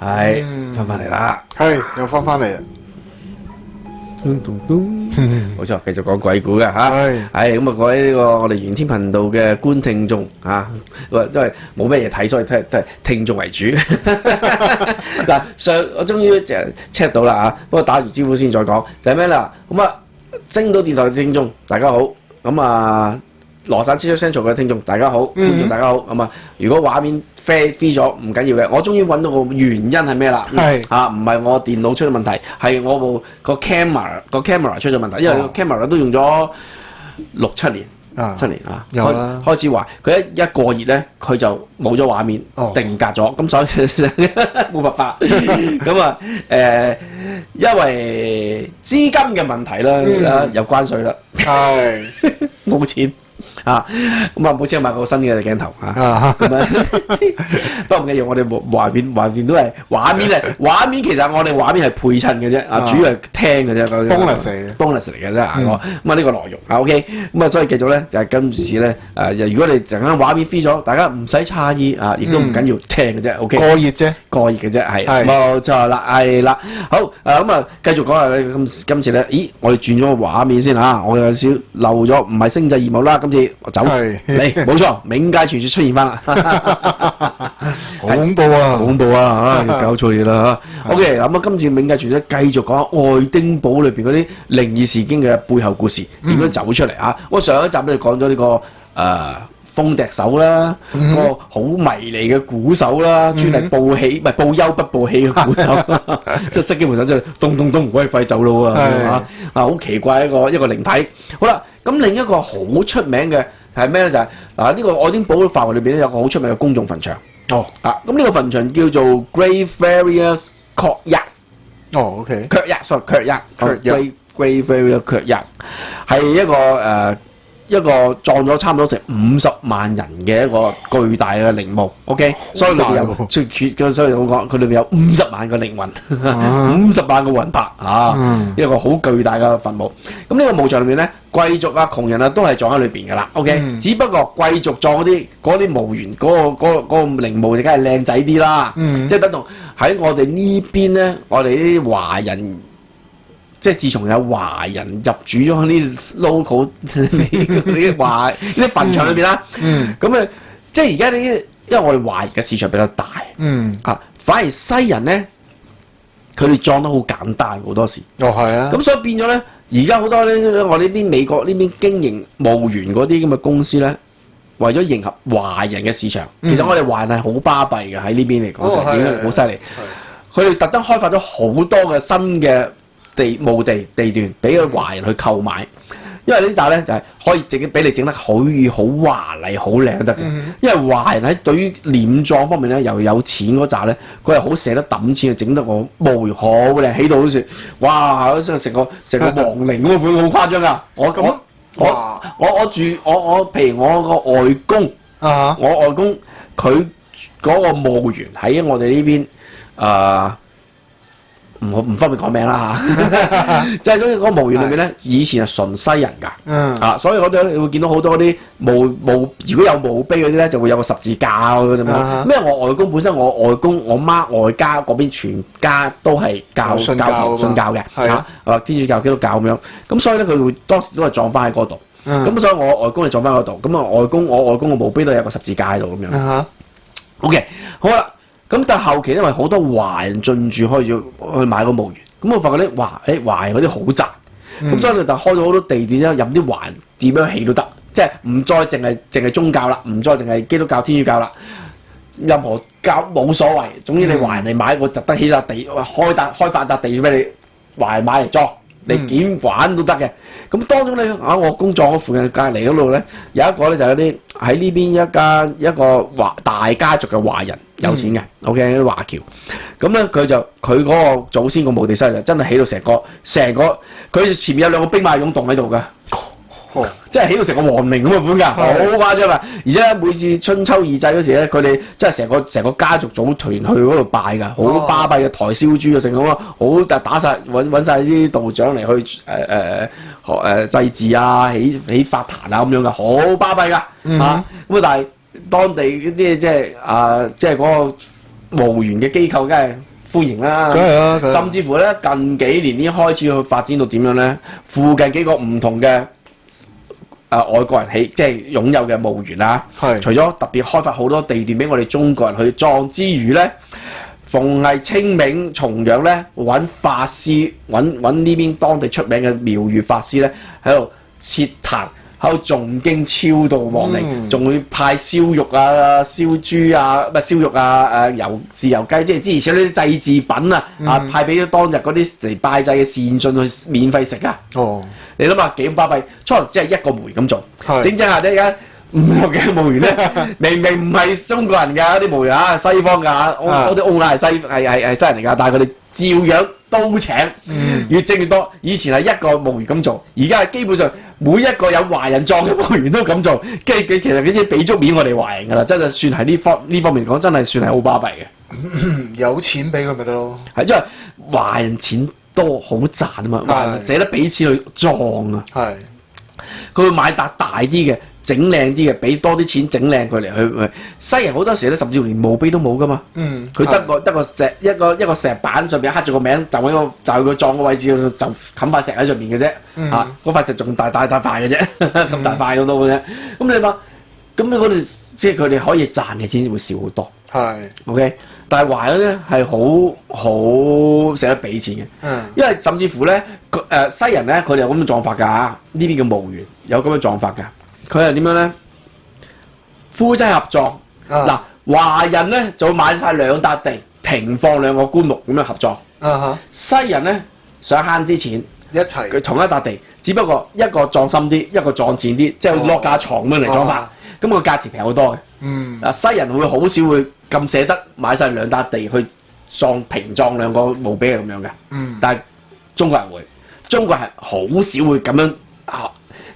係翻返嚟啦，係又翻嚟啊！冇錯，繼續講鬼故嘅嚇。係咁啊，各位呢個我哋玄天頻道嘅觀聽眾嚇，因為冇咩嘢睇，所以都係聽眾為主。嗱，我終於就 check 到啦嚇，不過打完招呼先再講，就係咩啦？咁啊，星島電台嘅聽眾大家好，咁啊。羅省超出 Central 嘅聽眾大家好，觀眾大家好。咁啊，如果畫面飛咗唔緊要嘅，我終於揾到個原因係咩啦？係啊，唔係我電腦出咗問題，係我部個 camera 出咗問題，因為個 camera 都用咗6-7年，7年啊，開始壞，佢一過熱咧，佢就冇咗畫面，定格咗，咁所以冇辦法。咁啊，因為資金嘅問題啦，有關稅啦，係冇錢。啊，咁啊冇錢買個新嘅鏡頭啊，咁啊，不過唔緊要，我哋畫面都係畫面其實我哋畫面係配襯嘅啫，啊，主要係聽嘅啫，bonus 嚟嘅啫，咁啊呢個內容啊 ，OK，咁啊所以繼續咧就係今次咧如果你陣間畫面飛咗，大家唔使詫異啊，亦都唔緊要，聽嘅啫 ，OK， 過熱嘅啫，係冇錯啦，係啦，好咁啊繼續講下今次咧，咦，我哋轉咗個畫面先嚇，我有少漏咗，唔係星際異物啦，今次。我走嚟，冇錯，冥界傳說出現翻啦，好恐怖啊！恐怖啊！嚇，搞錯嘢啦嚇。OK，咁啊，今次冥界傳說繼續講愛丁堡裏邊嗰啲靈異事件嘅背後故事，點樣走出嚟啊？我上一集咧講咗呢個風笛手啦，個好迷離嘅鼓手啦，專係報喜唔係報憂不報喜嘅鼓手，即係熄機門手即係咚咚咚，喂快走佬啊！好奇怪一個靈體。好啦。咁另一個好出名嘅係咩咧？就係呢個愛丁堡範圍裏邊咧有個好出名嘅公眾墳場。咁呢個墳場叫做 Greyfriars Courtyard。OK。Greyfriars Courtyard 係一個撞咗差唔多成50萬人嘅一個巨大嘅陵墓 ，OK， 所以裏邊有，所以我講佢裏邊有50萬個靈魂，50萬個魂魄一個好巨大嘅墳墓。咁呢個墓場裏邊咧，貴族啊、窮人啊都係葬喺裏邊噶啦 ，OK，只不過貴族葬嗰啲墓園嗰個陵墓就梗係靚仔啲啦，即係等同喺我哋呢邊咧，我哋啲華人。即係自從有華人入主咗呢 local 啲華啲墳場裏邊啦，咁即係而家呢，因為我哋華人嘅市場比較大，反而西人咧，佢哋葬得好簡單好多時。係啊。咁所以變咗咧，而家好多咧，我哋呢邊美國呢邊經營墓園嗰啲咁嘅公司咧，為咗迎合華人嘅市場，其實我哋華人係好巴閉嘅喺呢邊嚟講，已經好犀利。佢哋特登開發咗好多嘅新嘅墓地段俾個華人去購買，因為呢紮咧就係可以俾你整得好華麗、好靚都得嘅。因為華人喺對於殮葬方面咧，又有錢嗰紮咧，佢係好捨得揼錢去整得個墓園好靚，起到好似哇，成個亡靈咁嘅款，好誇張噶。我譬如我個外公，我外公佢嗰個墓園喺我哋呢邊唔方便講名啦嚇，即係總之嗰個墓園裏面咧，以前係純西人㗎，所以我哋你會見到好多嗰啲墓，如果有墓碑嗰啲咧，就會有個十字架咁樣。因為我外公本身，我外公、我媽、外家嗰邊全家都係信教嘅嚇，天主教、基督教咁樣，咁所以咧佢會當時都係葬翻喺嗰度，咁所以我外公係葬翻嗰度，咁我外公嘅墓碑都有個十字架喺度咁樣。OK， 好啦。咁但係後期因為好多華人進駐開咗去買個墓園，咁我發覺咧華人嗰啲好賺，咁所以就開咗好多地段咧，任啲華人點樣起都得，即係唔再淨係宗教啦，唔再淨係基督教、天主教啦，任何教冇所謂，總之你華人嚟買，我特登起笪地，開發笪地俾你華人買嚟裝，你點玩都得嘅。咁當中咧我工作嗰附近隔離嗰度咧，有一個咧就有啲喺呢邊一個大家族嘅華人。有錢嘅 ，OK 啲華僑，咁咧佢嗰個祖先個墓地犀利，真係起到成個，佢前面有2個兵馬俑洞喺度噶，即係起到成個皇陵咁嘅款㗎，好誇張啊！而且每次春秋二祭嗰時咧，佢哋真係成個家族組團去嗰度拜㗎，好巴閉嘅抬燒豬啊，成咁啊，好打晒揾晒啲道長嚟去祭祀啊，起法壇啊咁樣㗎，好巴閉㗎嚇，咁啊但係。當地嗰啲即係嗰個墓園嘅機構，梗係歡迎啦。梗係啦，梗係甚至乎咧近幾年已經開始去發展到點樣咧？附近幾個唔同嘅外國人即係擁有嘅墓園啦。係除咗特別開發好多地段俾我哋中國人去葬之餘咧，逢係清明重陽咧，揾法師揾呢邊當地出名嘅廟宇法師咧喺度設壇。喺度誦經超度亡靈，仲會派燒肉啊、燒豬啊、燒肉啊、豉油雞，即係諸如此類啲祭祀品啊，派俾當日嗰啲嚟拜祭嘅善信去免費食啊！哦，你諗下幾巴閉，初頭只係一個墓園咁做，整下咧而家5個嘅墓園咧，明明唔係中國人㗎啲墓園啊，西方㗎，我啲澳亞係西人嚟㗎，但係佢哋照樣都請，越整越多。以前係一個墓園咁做，而家係基本上每一個有華人葬嘅墓園都咁做，跟住其實嗰啲俾足面我哋華人㗎啦，真係算係呢方面講，真係算係好巴閉嘅。有錢俾佢咪得咯？係因為華人錢多好賺啊嘛，華人捨得俾錢去葬啊，係佢會買笪大啲嘅。整靚啲嘅，俾多啲錢整靚佢嚟去。西人好多時咧，甚至乎連墓碑都冇噶嘛。佢得個石一個石板上邊刻住個名，就喺就佢葬個位置就冚塊石喺上邊嘅啫。嗰塊石仲大塊嘅啫，咁大塊咁多嘅啫。咁你話，咁我哋即係佢哋可以賺嘅錢會少好多。係 OK， 但係華人咧係好捨得俾錢嘅。因為甚至乎咧，西人咧佢哋有咁嘅葬法㗎。呢邊嘅墓園有咁嘅葬法㗎。佢係點樣咧？夫妻合葬嗱，華人咧就會買晒2笪地，平放2個棺木咁樣合葬。西人咧想慳啲錢，一齊佢同一笪地，只不過一個葬深啲，一個葬淺啲，即係落架床咁樣嚟裝法。咁個價錢平好多嘅。西人會好少會咁捨得買晒2笪地去平葬2個墓碑係咁樣嘅。但係中國人會，中國人係好少會咁樣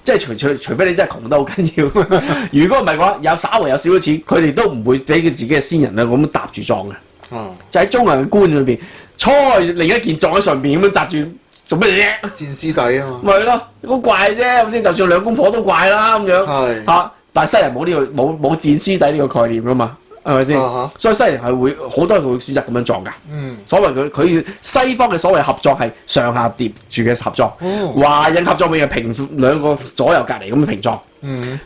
即係除非你真係窮得好緊要，如果唔係嘅話，稍為有少少錢，佢哋都唔會俾佢自己嘅先人咧咁搭住葬嘅。就喺中國人嘅觀念裏邊，另一件葬喺上邊咁樣紮住，做乜嘢啫？戰屍底啊嘛。咪係咯，好怪啫，咁先就算2公婆都怪啦咁樣。但係西人冇呢個冇戰屍底呢個概念噶嘛。係咪先？所以西人係會好多人會選擇咁樣葬㗎。所謂佢西方嘅所謂合葬係上下疊住嘅合葬，華人合葬咪係平2個左右隔離咁樣平葬。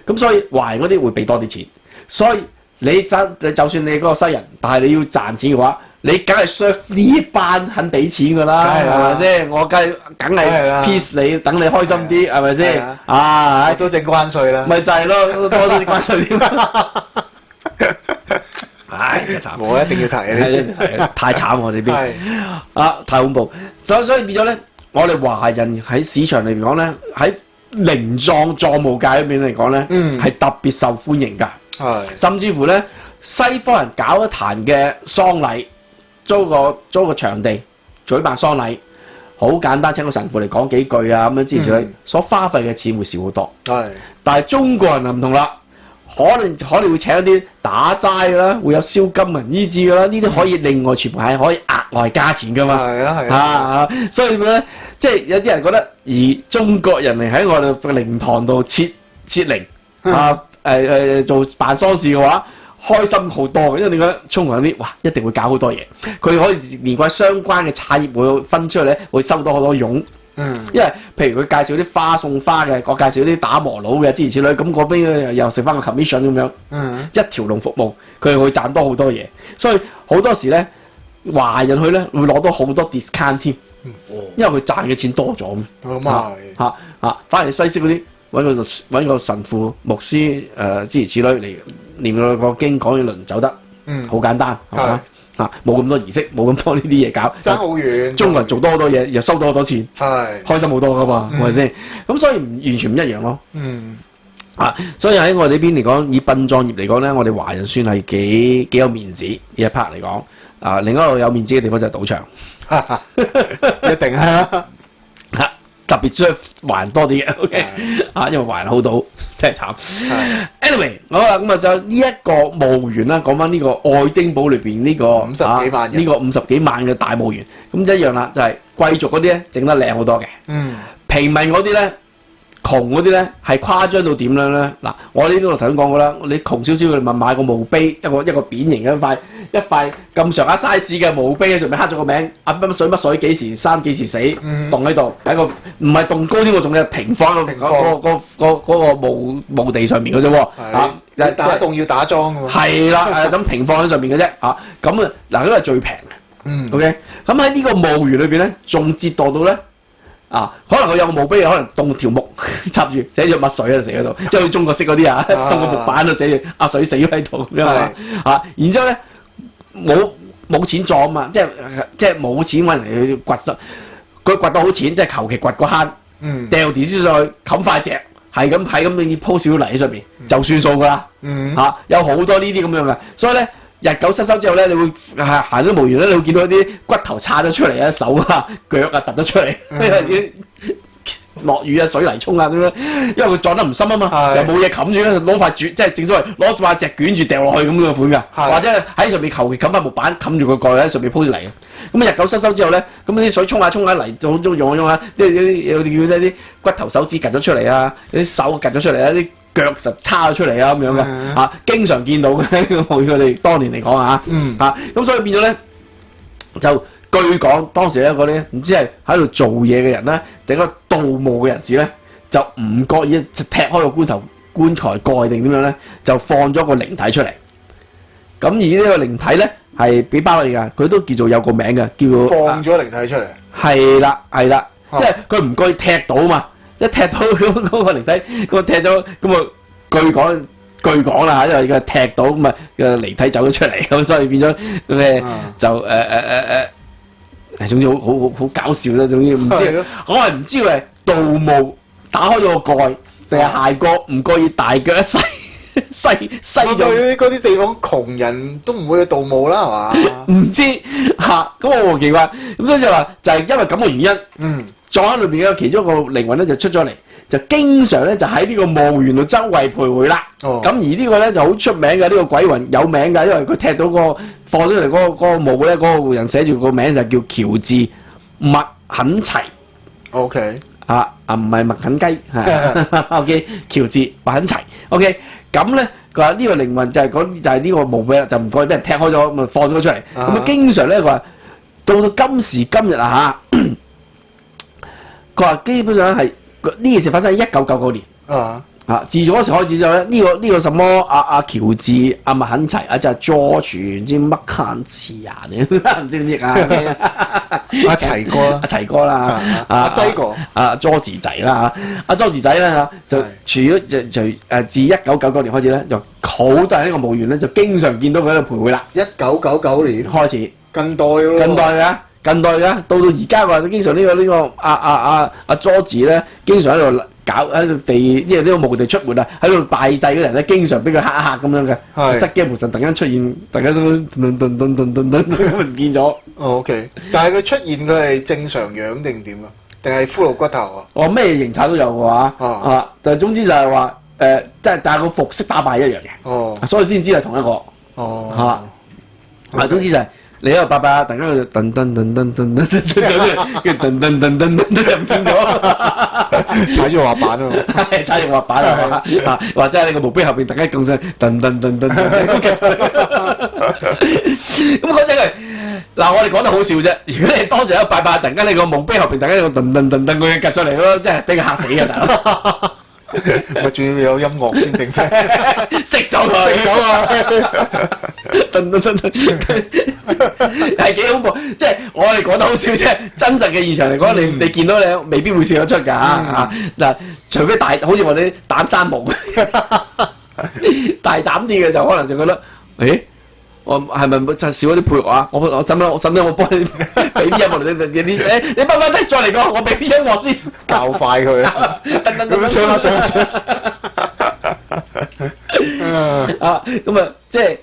咁所以華人嗰啲會俾多啲錢。所以你就算你嗰個西人，但係你要賺錢嘅話，你梗係 serve 呢一班肯俾錢㗎啦，係咪先？我梗係 peace 你，等你開心啲，係咪先？都整關稅啦。咪就係咯，多啲關稅添。唉，慘！我一定要提太慘我哋邊太恐怖。所以變咗咧，我哋華人喺市場裏邊講咧，喺靈葬墓界裏邊嚟講咧，係特別受歡迎㗎。甚至乎咧，西方人搞一壇嘅喪禮，租個場地舉辦喪禮，好簡單，請個神父嚟講幾句啊，咁樣之類，所花費嘅錢會少好多。但係中國人就唔同啦。可能會請一啲打齋㗎啦，會有燒金銀衣紙㗎啦，呢啲可以另外全部係可以額外加錢㗎嘛。所以咧，即係有啲人覺得，而中國人嚟喺我哋靈堂度設靈做辦喪事嘅話，開心好多嘅，因為你覺得中國人啲一定會搞好多嘢，佢可以連個相關嘅產業會分出去咧，會收到好多傭。因為譬如佢介紹啲花送花嘅，我介紹啲打磨佬嘅諸如此類，咁嗰邊又食翻個 commission 咁樣，一條龍服務，佢係會賺多好多嘢。所以好多時咧，華人去咧會攞到好多 discount 添，因為佢賺嘅錢多咗嘛。反而西式嗰啲揾個神父、牧師諸如此類嚟念個經講一輪走得，好簡單係嘛？冇咁多儀式，冇咁多呢啲嘢搞，爭好遠。中國人做多好多嘢，又收到好多錢，開心好多噶嘛，係咪先？咁所以完全唔一樣咯。所以喺我哋呢邊嚟講，以殯葬業嚟講咧，我哋華人算係幾有面子呢一 part 嚟講。另一個有面子嘅地方就係賭場，一定係特別需要華人多啲嘅，OK 因為華人好賭真係慘。Anyway， 好啦，咁就呢一個墓園啦，講翻呢個愛丁堡裏邊呢個50幾萬人，呢個50幾萬嘅大墓園，咁一樣啦，就係貴族嗰啲咧整得靚好多嘅，平民嗰啲咧，窮嗰啲咧係誇張到點樣咧？嗱，我呢度頭先講過啦，你窮少少，你咪買個墓碑，一個扁形嘅一塊咁上下 size 嘅墓碑喺上面刻咗個名，乜水幾時生幾時死，棟喺度，喺個唔係棟高添喎，仲係平放嗰個墓地上面嘅啫喎。你打洞要打樁㗎喎。係啦，咁平放喺上面嘅啫。咁啊嗱，呢個係最平嘅。OK， 咁喺呢個墓園裏邊咧，仲折墮到咧。可能佢有個墓碑，可能棟條木插住，寫住墨水喺度寫嗰度，即係好似中國式嗰啲棟個木板度寫住阿水死咗喺度咁樣然之後咧冇錢葬啊嘛，即係冇錢揾人去掘實，佢掘到好淺，即係求其掘個坑，掉電絲上去冚塊石，係咁你鋪少泥喺上邊就算數㗎啦。有好多呢啲咁樣嘅，所以咧。日久失修之後咧，你會行到墓園咧，你會見到啲骨頭叉咗出嚟啊，手啊、腳啊突咗出嚟，落雨啊、水泥沖啊咁樣，因為佢撞得唔深啊嘛，又冇嘢冚住，攞塊即係正所謂攞塊石捲住掉落去咁嘅款㗎，或者喺上面求其冚塊木板冚住個蓋喺上面鋪啲泥。咁日久失修之後咧，咁啲水沖下泥，用下，即係有啲骨頭手指趌咗出嚟啊，啲手趌咗出嚟啊，啲腳就叉咗出嚟啊咁樣嘅經常見到嘅，佢哋當年嚟講咁所以變咗咧，就據講當時一個咧唔知係喺度做嘢嘅人咧，定一個盜墓嘅人士咧，就唔覺意就踢開個棺材蓋定點樣咧，就放咗個靈體出嚟。咁而呢個靈體咧係俾包你㗎，佢都叫做有個名嘅，叫做放咗靈體出嚟。係啦，即係佢唔覺意踢到嘛。一踢到嗰個靈體，咁踢咗，咁啊據講啦因為佢踢到咁啊個靈體走咗出嚟，咁所以變咗就總之好搞笑啦，總之唔知我係唔知佢係盜墓打開咗個蓋，定係鞋哥唔覺意大腳一西咗。嗰啲地方窮人都唔會去盜墓啦，係嘛？唔知咁我好奇怪，咁所以就話就係因為咁嘅原因。葬喺裏邊嘅其中一個靈魂咧就出咗嚟，就經常咧就喺呢個墓園度周圍徘徊啦。咁而呢個咧就好出名嘅，呢個鬼魂有名㗎，因為佢踢到放咗嚟嗰個墓咧，嗰個人寫住個名就叫喬治麥肯齊。OK 唔係麥肯雞OK 喬治麥肯齊。OK 咁咧佢話呢個靈魂就係呢個墓碑啦，就唔該俾人踢開咗，咁啊放咗出嚟。咁經常咧佢話到今時今日佢話基本上係呢件事發生喺1999年。自從嗰時開始之後咧，呢個什麼喬治麥肯齊就係 George 唔知乜肯齊唔知點譯阿齊哥啦，阿劑哥，George 仔啦George 仔咧就除咗自1999年開始咧，就好多人喺呢個墓園咧就經常見到佢喺度徘徊啦。1999年開始近代咯。近代㗎，到而家話經常呢個阿 George 咧，經常喺度喺度即係呢個墓地出沒喺度拜祭嘅人咧，經常俾佢嚇一嚇咁樣嘅，失驚無神突然間出現，大家都咁唔見咗。OK， 但係佢出現佢係正常樣定點啊？定係骷髏骨頭啊？咩形態都有嘅話，但係總之就係話但係個服飾打扮一樣嘅，所以先知係同一個。總之就係。你喺度拜拜，突然間佢噔噔噔噔噔噔噔，跟住噔噔噔噔噔就唔見咗，踩住滑板啊！踩住滑板啊！或者喺你個墓碑後邊突然間咁聲噔噔噔噔噔，咁講真係嗱，我哋講得好笑啫。如果你當時喺度拜拜，突然間你個墓碑後邊突然間有個噔噔噔噔佢夾上嚟咯，真係俾佢嚇死㗎大佬！咪仲要有音樂先定聲，熄咗佢，噔噔噔噔，係幾恐怖！即係我哋講得好笑啫，真實嘅現場嚟講，你見到你未必會笑得出㗎嗱，除非好似我哋膽生毛，大膽啲嘅就可能就覺得，我係咪就少咗啲配樂啊？我使唔使我幫你俾啲音樂你慢慢聽，再嚟講，我俾啲音樂先，教快佢咁上咁即係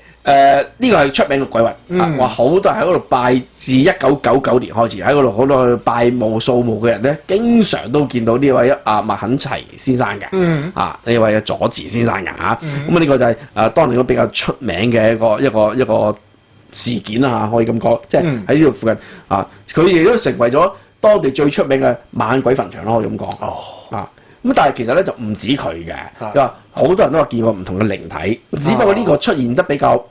呢個係出名嘅鬼魂話好多人喺嗰度拜，自1999年開始喺嗰度好多拜無數墓嘅人咧，經常都見到呢位麥肯齊先生嘅呢位嘅佐治先生嘅咁呢個就係當年都比較出名嘅一個事件可以咁講，即係喺呢度附近佢亦都成為咗當地最出名嘅猛鬼墳場咯，可以咁講咁但係其實咧就唔止佢嘅，佢話好多人都話見過唔同嘅靈體，只不過呢個出現得比較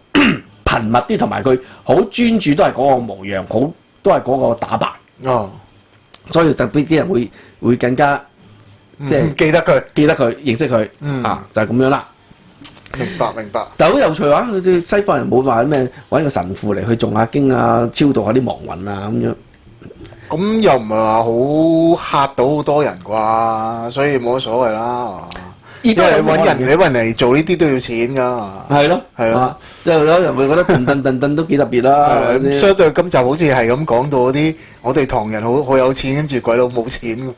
頻頻密啲，同埋佢好專注，都係嗰個模樣，好都係嗰個打扮。哦，所以特別啲人會更加即係記得佢，認識佢、就係、咁樣啦。明白。但係好有趣啊！佢哋西方人冇話咩揾個神父嚟去誦下經啊，超度下啲亡魂啊咁樣。咁又唔係話好嚇到好多人啩，所以冇乜所謂啦。因為你揾人嚟做呢啲都要錢㗎。係咯，即係有人會覺得頓都幾特別啦。相對今集好似係咁講到嗰啲，我哋唐人好有錢，跟住鬼佬冇錢㗎。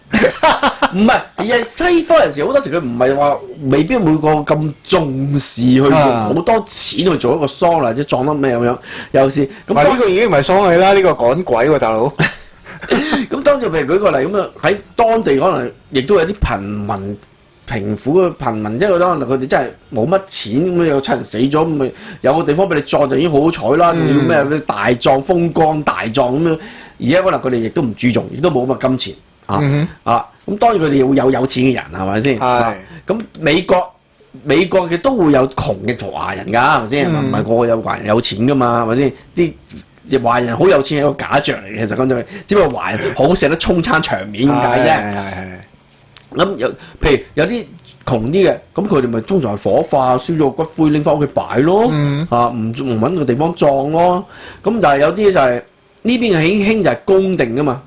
唔係，而係西方人時好多時佢唔係話未必每個咁重視去用好多錢去做一個喪禮，或者撞得咩咁樣。有時咁，呢個已經唔係喪禮啦，呢個趕鬼喎，大佬。咁當就譬如舉個例咁樣，喺當地可能亦都有啲貧苦嘅貧民，即係可能佢哋真係冇乜錢咁，有親人死咗咁咪有個地方俾你葬就已經好好彩啦，仲要咩大葬風光大葬咁樣。而家可能佢哋亦都唔注重，亦都冇咁嘅金錢咁當然佢哋會有錢嘅人係咪先？咁美國嘅都會有窮嘅華人㗎，係咪先？唔係個個有華人有錢㗎嘛，係咪先？啲華人好有錢係一個假象嚟嘅，其實講真，只不過華人好捨得沖餐場面咁解啫。咁譬如有啲窮啲嘅，咁佢哋咪通常係火化，燒咗骨灰拎翻屋企擺咯，唔揾個地方葬咯。咁但係有啲就係呢邊嘅興就係公定㗎嘛。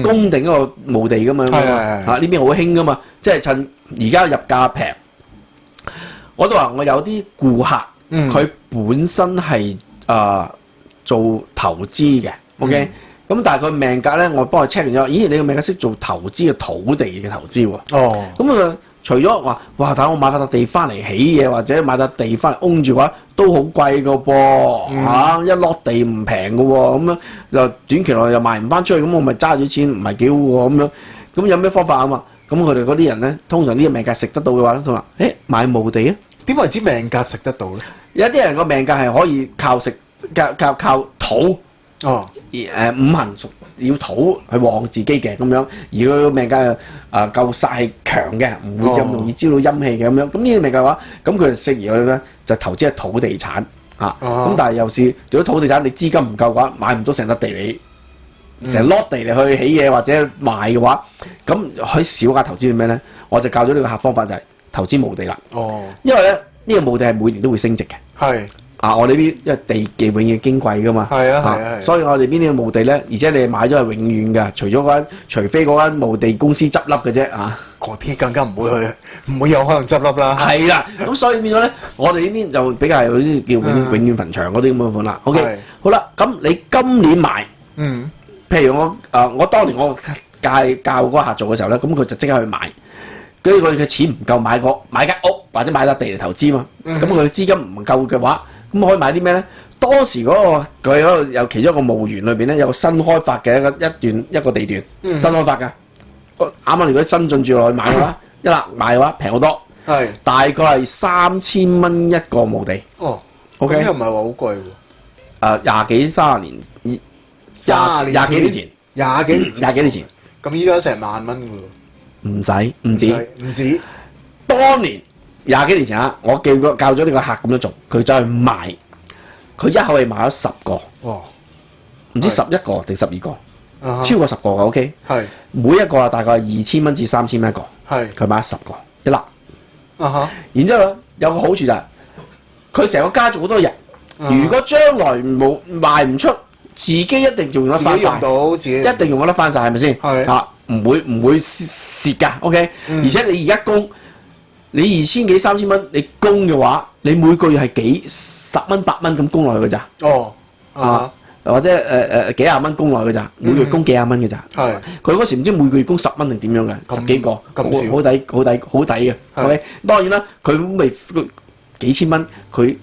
公定一個墓地噶嘛，呢邊好興噶嘛，即係趁而家入價平。我都話我有啲顧客，佢本身係做投資嘅，OK，咁但係佢命格咧，我幫佢 check 完咗，咦，你個命格識做投資嘅土地嘅投資喎，咁除咗話，哇！但係我買笪地翻嚟起嘢，或者買笪地翻嚟擁住嘅話，都好貴噶噃，一落地唔平噶喎，咁樣又短期內又賣唔翻出去，咁我咪揸住錢唔係幾好喎，咁樣，咁有咩方法啊嘛？咁佢哋嗰啲人咧，通常呢個命格食得到嘅話咧，佢話：買墓地啊！點為之命格食得到咧？有啲人個命格係可以靠食，靠土。五行屬要土去旺自己嘅咁樣，而佢個命格夠晒強嘅，唔會咁容易招到陰氣嘅咁樣。咁呢啲命格嘅話，咁佢就適宜佢咧就投資係土地產咁但係又是如果土地產你資金唔夠嘅話，買唔到成笪地你成 lot 地嚟去起嘢或者賣嘅話，咁喺小額投資係咩咧？我就教咗呢個客方法就係投資墓地啦。因為咧呢個墓地係每年都會升值嘅。我哋呢邊因為地基永遠矜貴噶嘛，所以我哋邊啲墓地咧，而且你買咗係永遠㗎，除非嗰間墓地公司執笠嘅啫嗰啲更加唔會去，唔會有可能執笠啦。係啦，咁所以變咗咧，我哋呢邊就比較有啲叫永遠墳場嗰啲咁嘅款啦。OK，好啦，咁你今年買，譬如我當年我教嗰個客做嘅時候咧，咁佢就即刻去買，跟住佢嘅錢唔夠買間屋或者買笪地嚟投資嘛，咁佢資金唔夠嘅話。咁可以買啲咩咧？當時佢嗰度有其中一個墓園裏邊咧，有個新開發嘅一個地段，新開發㗎。啱啱如果新進住落去買嘅話，一粒買嘅話平好多，大概係3000蚊一個墓地。OK，又唔係話好貴喎。廿幾年前，咁依家成萬蚊㗎喎。唔止。當年。20幾年前我教咗呢個客咁樣做，佢走去賣，佢一口氣賣咗10個，唔知11個定12個，超過10個嘅 OK，每一個大概2000蚊至3000蚊一個，佢買咗10個一粒，然之後咧有個好處就係，佢成個家族好多人，如果將來賣唔出，自己一定用得翻晒，一定用得翻晒，係咪先？唔會蝕㗎 OK，而且你而家供。你2000幾3000蚊，你供嘅話，你每個月係幾10蚊8蚊咁供落去㗎咋？或者幾廿蚊供落去㗎咋？每個月供幾廿蚊㗎咋？佢嗰時唔知每個月供10蚊定點樣嘅，10幾個，好抵嘅。OK，當然啦，佢未幾千蚊，佢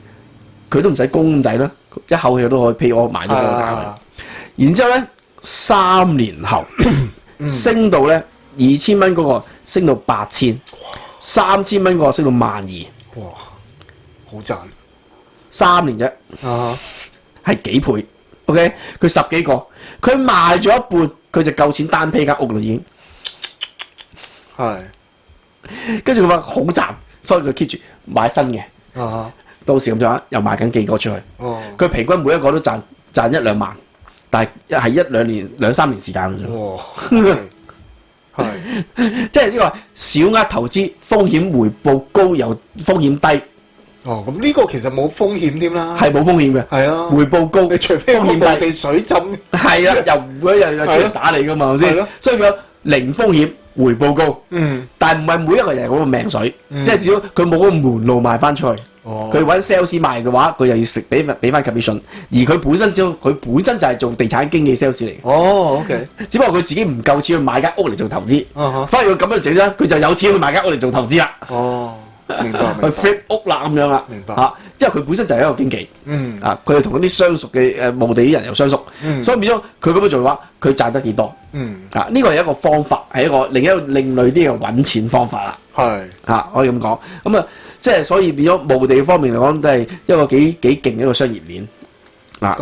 都唔使供咁滯啦，一口氣都可以批我買咗個家。然之後咧，3年後升到咧2000蚊嗰個升到8000。3000蚊個升到12000，哇，好賺！3年啫，係幾倍 ？OK，佢10幾個，佢賣咗一半，佢就夠錢單批間屋啦已經。跟住佢話好賺，所以佢 keep 住買新嘅。到時咁上下又賣緊幾個出去。哦，佢平均每一個都賺1-2萬，但係係1-2年、2-3年時間嘅啫。哇，係，即係呢個小額投資，風險回報高又風險低。哦，咁呢個其實冇風險添啦，係冇風險嘅，係啊，回報高，你除非個墓地水浸，係啊，又唔會又出嚟打你噶嘛，係咪先？所以佢零風險，回報高。但係唔係每一個人嗰個命水，即係只要佢冇個門路賣翻出去。佢揾 sales 賣嘅話，佢又要俾翻 commission， 而佢本身就係做地產經紀 sales 嚟。哦，OK， 只不過佢自己唔夠錢去買間屋嚟做投資，反而佢咁樣整啫，佢就有錢去買間屋嚟做投資啦。哦。明白，去 flip 屋啦咁樣啦，明白嚇，即係佢本身就係一個經紀，佢係同一啲相熟嘅墓地啲人又相熟，所以變咗佢咁樣做嘅話，佢賺得幾多？呢個係一個方法，係另一個另類啲嘅揾錢方法啦。係可以咁講。咁啊，即係所以變咗墓地方面嚟講，都係一個幾勁嘅一個商業鏈。咁啊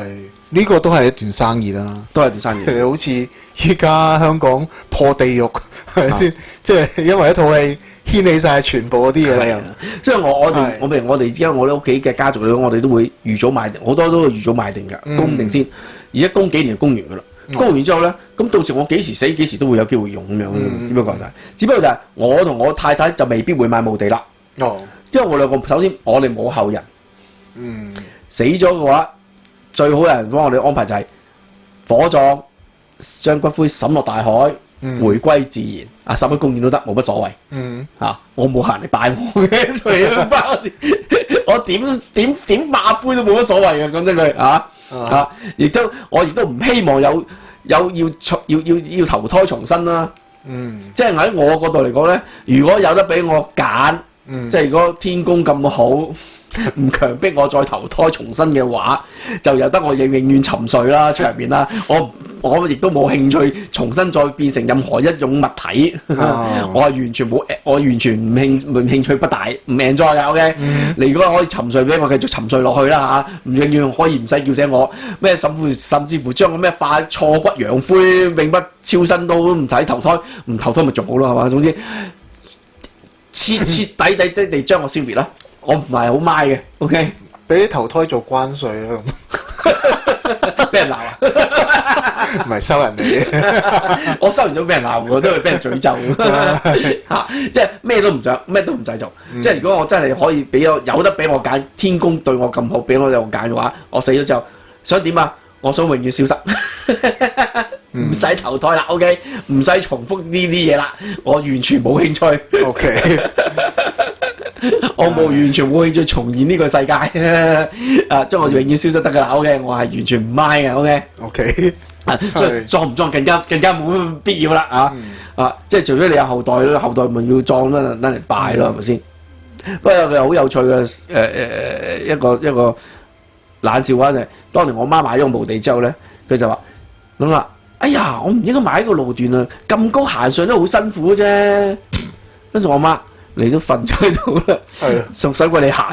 係，呢個都係一段生意啦，都係段生意。好似依家香港破地獄係咪先？即係因為一套戲。牽起晒全部嗰啲嘢啦，即係我譬如我哋之間我哋屋企嘅家族嚟講，我哋都會預早買定，好多都會預早買定㗎，供定先，而且供幾年就供完㗎啦。供完之後咧，咁到時我幾時死幾時都會有機會用咁樣，只不過就係我同我太太就未必會買墓地啦。因為我兩個首先我哋冇後人，死咗嘅話，最好有人幫我哋安排就係火葬，將骨灰抌落大海。回歸自然啊，十蚊公園都得，冇乜所謂。我冇行嚟拜我嘅，除咗拜我點化灰都冇乜所謂嘅，講真句我亦都唔希望有要投胎重生啦。即係喺我角度嚟講咧，如果有得俾我揀，即係如果天公咁好，唔強迫我再投胎重生嘅話，就由得我永遠沉睡啦，出入面啦。我亦都冇興趣重新再變成任何一種物體。我係完全冇，我完全唔興趣不大，唔 enjoy 嘅。OK，你如果可以沉睡俾我，繼續沉睡落去啦嚇，永遠可以唔使叫醒我咩，甚至乎將我咩化錯骨揚灰，永不超生都唔使投胎，唔投胎咪仲好咯，係嘛？總之徹底地將我消滅啦。我唔係好賣嘅 ，OK， 俾你投胎做關稅啦，俾人鬧啊！唔係收人哋嘅，我收完咗俾人鬧，我都會俾人詛咒即係咩都唔想，咩都唔使做。即係如果我真係可以俾我有得俾我揀，天公對我咁好，俾我有揀嘅話，我死咗之後想點啊？我想永遠消失，唔使投胎啦 ，OK， 唔使重複呢啲嘢啦，我完全冇興趣 ，OK。我完全冇興趣重現呢個世界，將我永遠消失得噶啦 ，OK， 我係完全唔 mind 嘅 ，OK， 所以葬唔葬更加冇必要啦，即係除非你有後代咯，後代咪要葬啦，等嚟拜咯，係咪先？不過有個好有趣嘅一個冷笑話就係，當年我媽買咗個墓地之後咧，佢就話諗啦，哎呀，我唔應該買呢個路段啊，咁高行上都好辛苦啫。跟住我媽。你都瞓咗喺度啦，仲使鬼你行？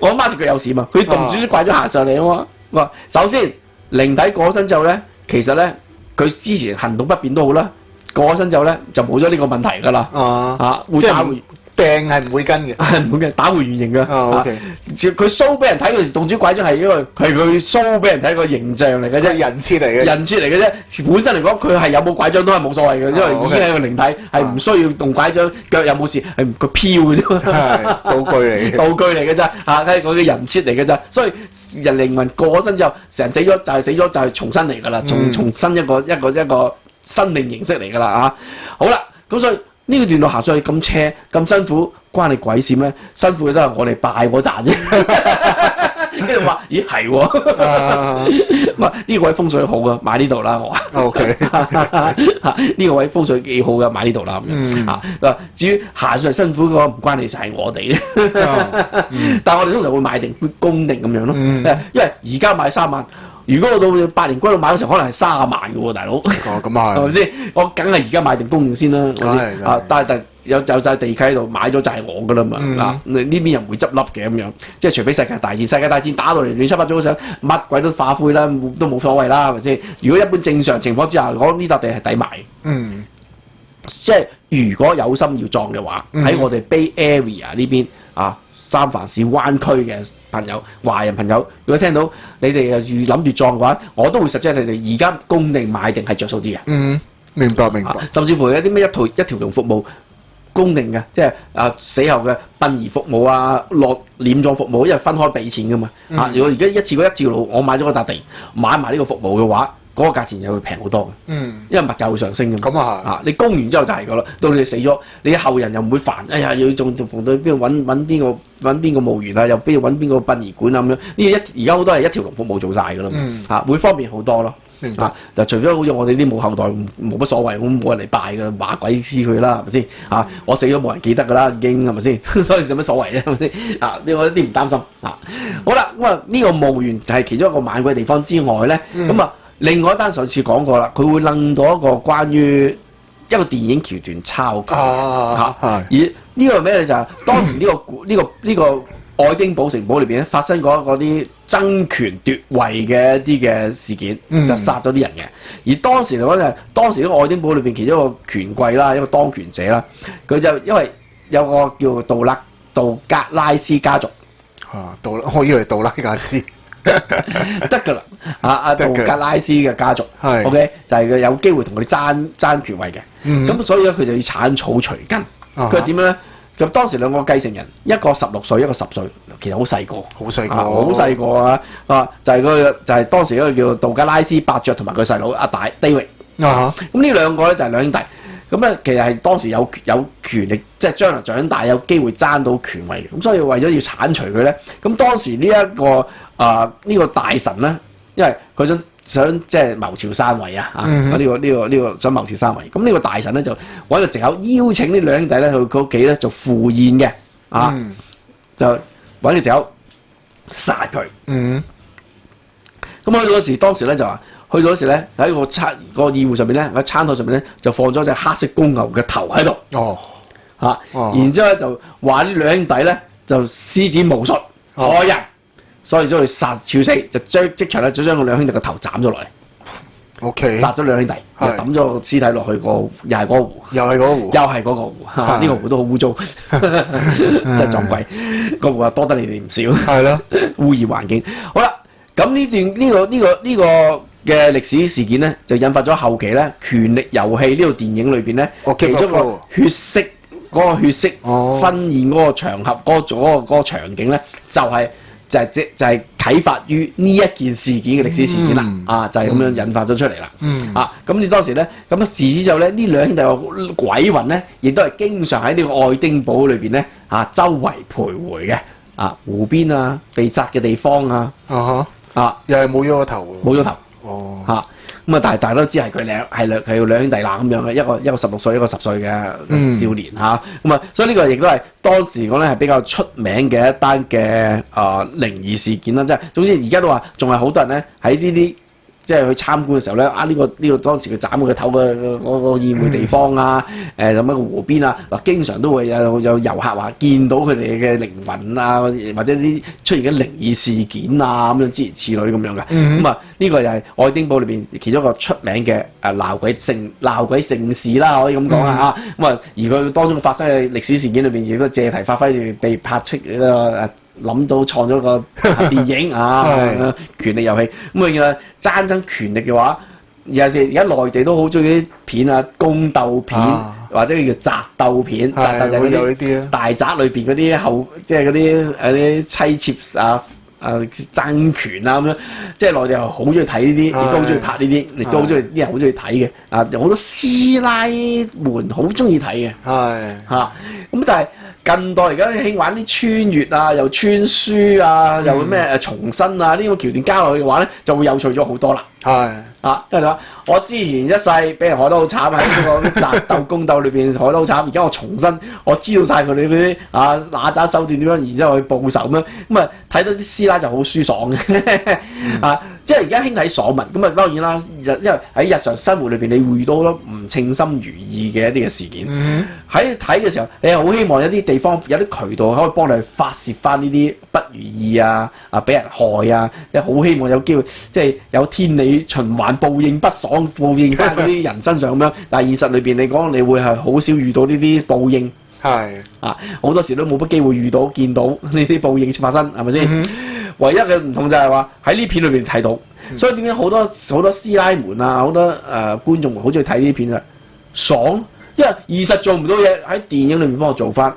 我阿媽就佢有事嘛，佢動住啲怪咗行上嚟啊嘛。話首先靈體過咗身之後咧，其實咧佢之前行動不便都好啦，過咗身之後咧就冇咗呢個問題噶啦。會打回病係唔會跟嘅，係唔會嘅，打回原形嘅。OK，佢 show 俾人睇，佢動主拐杖係因為係佢 show 俾人睇個形象嚟嘅啫，人設嚟嘅，人設嚟嘅啫。本身嚟講，佢係有冇拐杖都係冇所謂嘅，因為已經係個靈體，係唔需要動拐杖，腳有冇事係佢飄嘅啫，道具嚟嘅，道具嚟嘅啫。係佢嘅人設嚟嘅啫。所以人靈魂過咗身之後，成人死咗就係死咗，就係重新嚟㗎啦，重新一個生命形式嚟㗎啦。好啦，咁所以。呢個段路行上去咁斜咁辛苦，關你鬼事咩？辛苦嘅都係我哋拜嗰陣啫。跟住話：咦係喎，呢個位風水好啊，買呢度啦。我話 OK， 呢個位風水幾好嘅，買呢度啦。至於行上去辛苦嘅話，唔關你事，係我哋。但係我哋通常會買定供定咁樣咯。因為而家買3萬。如果我到8年歸度買嗰時候，可能係30萬嘅喎，大佬。咁啊，係咪先？我梗係而家買定供應先啦，但係有曬地契喺度，買咗就係我㗎啦嘛。呢邊又唔會執笠嘅咁樣，即係除非世界大戰打到嚟亂七八糟嗰時候，乜鬼都化灰啦，都冇所謂啦，係咪先？如果一般正常情況之下，我呢笪地係抵買。即係如果有心要撞嘅話，喺我哋 Bay Area 呢邊啊，三藩市灣區嘅朋友、華人朋友，如果聽到你哋又預諗住撞嘅話，我都會實質你哋而家供定買定係着數啲嘅。明白明白。甚至乎有啲咩一條龍服務供定嘅，即係死後嘅殯儀服務啊、殮葬服務，因為分開俾錢噶嘛。如果而家一次過一條路，我買咗嗰笪地，買埋呢個服務嘅話，嗰個價錢又會平好多嘅。因為物價會上升嘅嘛。咁啊你供完之後就係噶啦，到你哋死咗，你後人又唔會煩。哎呀，要仲逢到邊度揾邊個墓園啊，又邊度揾邊個殯儀館啊咁樣。呢而家好多係一條龍服務做晒噶啦嘛。會方便好多咯。就除咗好似我哋啲冇後代冇乜所謂，咁冇人嚟拜噶啦，話鬼知佢啦，係咪先？我死咗冇人記得噶啦，已經係咪先？所以有乜所謂咧？係咪先？我一啲唔擔心。好啦，咁呢個墓園就係其中一個猛鬼地方之外咧，咁另外一單上次講過啦，佢會楞到一個關於一個電影橋段抄佢而呢個咩就係當時呢個愛丁堡城堡裏邊咧發生過嗰啲爭權奪位嘅一啲嘅事件，就殺咗啲人嘅。而當時嚟講就係當時呢個愛丁堡裏邊其中一個權貴啦，一個當權者啦，佢就因為有個叫杜格拉斯家族我以為杜拉格斯得㗎啦，杜格拉斯嘅家族，OK 就係佢有機會同佢哋爭權位嘅。咁所以咧佢就要剷草除根。佢點樣咧？咁當時兩個繼承人，一個16歲，一個10歲，其實好細個，好細個就係當時一個叫杜格拉斯伯爵同埋佢細佬阿大 David。咁呢兩個咧就係兩兄弟。咁咧其實係當時有權力，即係將來長大有機會爭到權位嘅。咁所以為咗要剷除佢咧，咁當時呢一個大臣咧，因為佢想即係謀朝篡位啊！呢個想謀朝篡位，咁呢個大臣咧就揾個藉口邀請呢兩兄弟咧去佢屋企咧做赴宴嘅，就揾個藉口殺佢。咁去到嗰時，當時咧就話去到嗰時咧喺個宴會上面咧喺餐台上面咧就放咗隻黑色公牛嘅頭喺度。然之後咧就話呢兩兄弟咧就施展巫術害人。所以將佢處死，就即場咧就將個兩兄弟個頭斬咗落嚟。OK， 殺咗兩兄弟，又抌咗個屍體落去又係嗰個湖，又係嗰個湖。呢個湖都好污糟，真係撞鬼。個湖啊多得你哋唔少。係咯，污染環境。好啦，咁呢個嘅歷史事件咧，就引發咗後期咧《權力遊戲》呢套電影裏邊咧，其中個血色婚宴嗰個場合嗰個場景咧，就係啟發於呢一件事件嘅歷史事件啦，就係咁樣引發咗出嚟啦。咁你當時咧，咁自此之後咧，呢兩兄弟嘅鬼魂咧，亦都係經常喺呢個愛丁堡裏邊咧，周圍徘徊嘅，湖邊啊，被殺嘅地方又係冇咗個頭，咁但係大家都知係佢兩兄弟啦咁樣嘅，一個16歲，一個10歲嘅少年所以呢個亦都係當時講咧係比較出名嘅一單嘅靈異事件啦，即係總之而家都話仲係好多人咧喺呢啲即係去參觀嘅時候咧，呢個當時佢斬佢個頭嘅嗰個宴會地方咁一個湖邊經常都會有遊客話見到佢哋嘅靈魂或者啲出現嘅靈異事件咁樣諸如此類咁樣嘅。呢個又係愛丁堡裏邊其中一個出名嘅鬧鬼盛事啦，可以咁講而佢當中發生嘅歷史事件裏邊，亦都借題發揮被拍出諗到創咗個電影權力遊戲。爭權力嘅話，尤其是而家內地都好中意啲片宮鬥片或者叫宅鬥片，宅鬥就係嗰啲大宅裏邊嗰啲即係嗰啲妻妾爭權咁樣，即係內地又好中意睇呢啲，亦都好中意拍呢啲，亦都好中意啲人好中意睇嘅。好多師奶們好中意睇嘅。咁但係近代而家興玩啲穿越又穿書又咩重生呢個橋段加落去嘅話咧，就會有趣咗好多啦。因為我之前一世俾人害得好慘，喺呢個宅鬥宮鬥裏邊害得好慘，而家我重新我知道晒佢哋嗰啲拿渣手段點樣，然之後去報仇咁樣，睇到啲師奶就好舒爽嘅。即係而家興睇爽文，咁啊當然啦，因為喺日常生活裏邊，你會遇到好多唔稱心如意嘅一啲嘅事件。喺睇嘅時候，你係好希望有啲地方有啲渠道可以幫你去發泄翻呢啲不如意啊俾人害啊，你好希望有機會即係有天理循環報應不爽報應翻嗰啲人身上咁樣。但係現實裏邊你講，你會係好少遇到呢啲報應。係好多時都冇乜機會見到呢啲報應發生，係咪先？唯一嘅唔同就係話喺呢片裏邊睇到，所以點解好多師奶們啊，好多觀眾們好中意睇呢啲片啊，爽，因為現實做唔到嘢，喺電影裏面幫我做翻，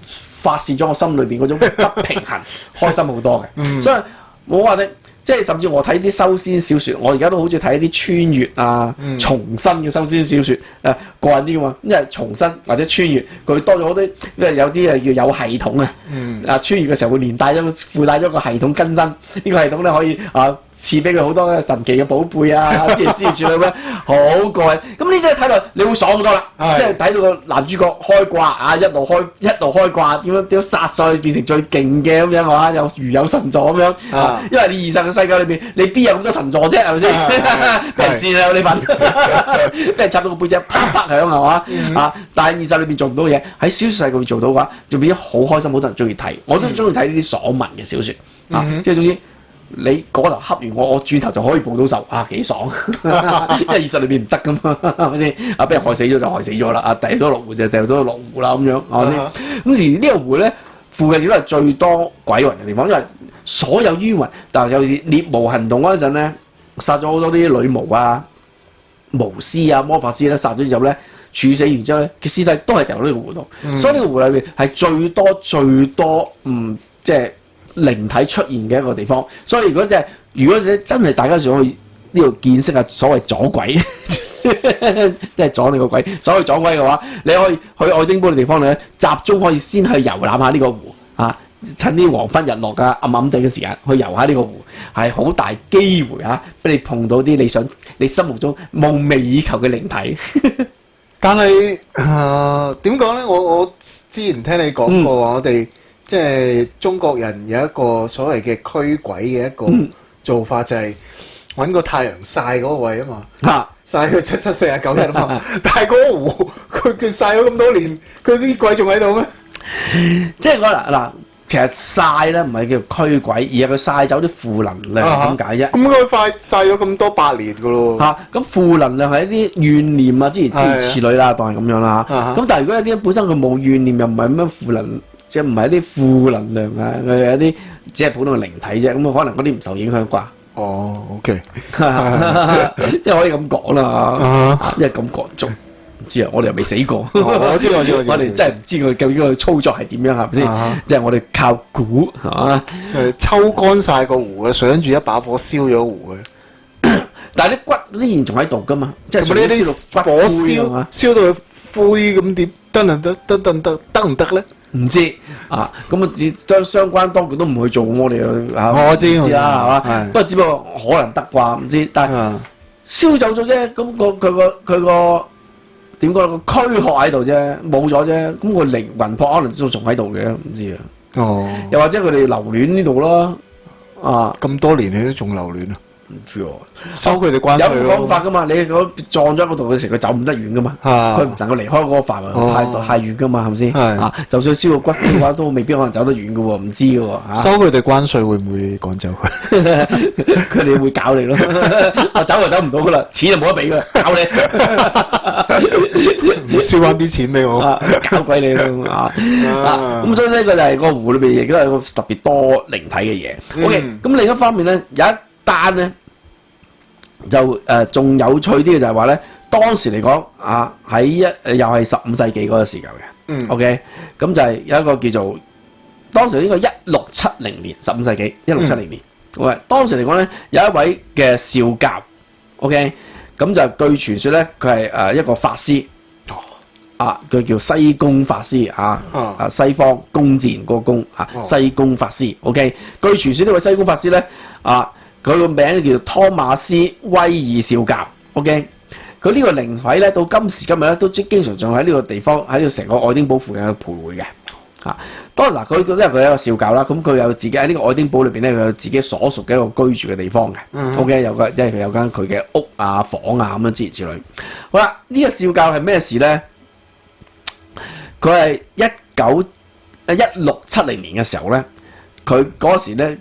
發泄咗我心裏邊嗰種不平衡，開心好多嘅。所以冇話你。即係甚至我睇啲修仙小説，我而家都好中意睇一啲穿越啊、重生嘅修仙小説，過癮啲㗎嘛。因為重生或者穿越，佢多咗好多，因為有啲係叫有系統啊。穿越嘅時候會附帶咗個系統更新，呢個系統咧可以賜俾佢好多神奇嘅寶貝啊，之類咁樣，好過癮。咁呢啲睇落你會爽好多啦，即係睇到個男主角開掛啊，一路開掛，點樣殺上去變成最勁嘅咁樣係嘛？有如有神助咁樣，因為你現實嘅世界裏邊，你邊有咁多神助啫？係咪先？俾人試啊！你份俾人插到個背脊啪啪響係嘛？但係現實裏邊做唔到嘢，喺小説世界會做到嘅話，就變咗好開心，好多人中意睇。我都中意睇呢啲爽文嘅小説即係總之。你嗰頭恰完我轉頭就可以報到仇幾爽！因為現實裏邊唔得噶嘛，係咪先？俾人害死咗就害死咗啦，掉咗落湖就掉咗落湖啦咁樣，係咪先？咁而呢個湖咧，附近亦都係最多鬼魂嘅地方，因為所有冤魂，但係有時獵巫行動嗰陣咧，殺咗好多啲女巫啊、巫師啊、魔法師咧，殺咗之後咧，處死完之後咧，嘅屍體都係掉到呢個湖度，所以呢個湖裏邊係最多即係靈體出現嘅一個地方，所以如果真係大家想去呢度見識下所謂撞鬼，即係撞你個鬼，所謂撞鬼嘅話，你可以去愛丁堡嘅地方咧，集中可以先去遊覽下呢個湖趁啲黃昏日落嘅暗暗地嘅時間去遊下呢個湖，係好大機會俾你碰到啲你心目中夢寐以求嘅靈體。但係點講咧？我之前聽你講過話，我哋即係中國人有一個所謂嘅驅鬼嘅一個做法，就係揾個太陽曬嗰個位啊嘛，曬佢749日啊嘛。但係嗰個湖佢曬咗咁多年，佢啲鬼仲喺度咩？即係嗱，其實曬咧唔係叫驅鬼，而係佢曬走啲負能量，點解啫？咁佢快曬咗咁多百年噶咯。咁負能量係一啲怨念啊，諸如此類啦，當係咁樣啦。咁但係如果有啲本身佢冇怨念，又唔係咩負能，即係唔係一啲負能量啊，佢係一啲只係普通嘅靈體啫。咁可能嗰啲唔受影響啩？哦，OK，即係可以咁講啦。因為咁講中。唔知啊，我哋又未死過。我知。我哋真係唔知佢究竟個操作係點樣，係咪先？即係我哋靠估，係嘛？抽乾晒個湖嘅，想住一把火燒咗湖嘅。但係啲骨依然仲喺度噶嘛？即係呢啲火燒到佢灰咁點得唔得咧？唔知咁啊，將相關當局都唔去做，我哋我知啦，係嘛？不過只不過可能得啩，唔知。但係燒走咗啫，咁佢個。點講個軀殼喺度啫，冇咗啫，咁個靈魂魄可能都仲喺度嘅，唔知啊。哦，又或者佢哋留戀呢度咯，咁多年你都仲留戀啊？唔知喎，收佢哋關稅咯。有講法噶嘛？你撞咗嗰度嘅時候，佢走唔得遠噶嘛？佢唔能夠離開嗰個範圍太遠噶嘛？係咪先？就算燒個骨嘅話，都未必可能走得遠噶喎，唔知噶喎。收佢哋關稅會唔會趕走佢？佢哋會搞你咯。走就走唔到噶啦，錢就冇得俾噶，搞你。唔好燒翻啲錢俾我，搞鬼你咯咁所以呢個就係個湖裏邊亦都係個特別多靈體嘅嘢。OK，咁另一方面咧，有一單咧就仲有趣啲嘅就係話咧，當時嚟講喺又係15世紀嗰個時候嘅。OK，咁就係有一個叫做當時應該1670年15世紀1670年。喂，當時嚟講咧，有一位嘅少教。OK，咁就據傳說咧，佢係一個法師。佢叫西宮法師西方弓箭嗰個弓西宮法師。OK， 據傳說呢位西宮法師咧佢個名叫做湯馬斯威爾少教。OK， 佢呢個靈體咧到今時今日咧都經常仲喺呢個地方喺呢個成個愛丁堡附近去徘徊嘅。當然嗱，佢因為佢係一個少教啦，咁佢有自己喺呢個愛丁堡裏邊咧，佢有自己所屬嘅一個居住嘅地方嘅。OK， 有個即係佢有間佢嘅屋啊、房啊咁樣諸如此類。好啦，呢個少教係咩事咧？佢係1670年嘅時候咧，佢嗰時咧，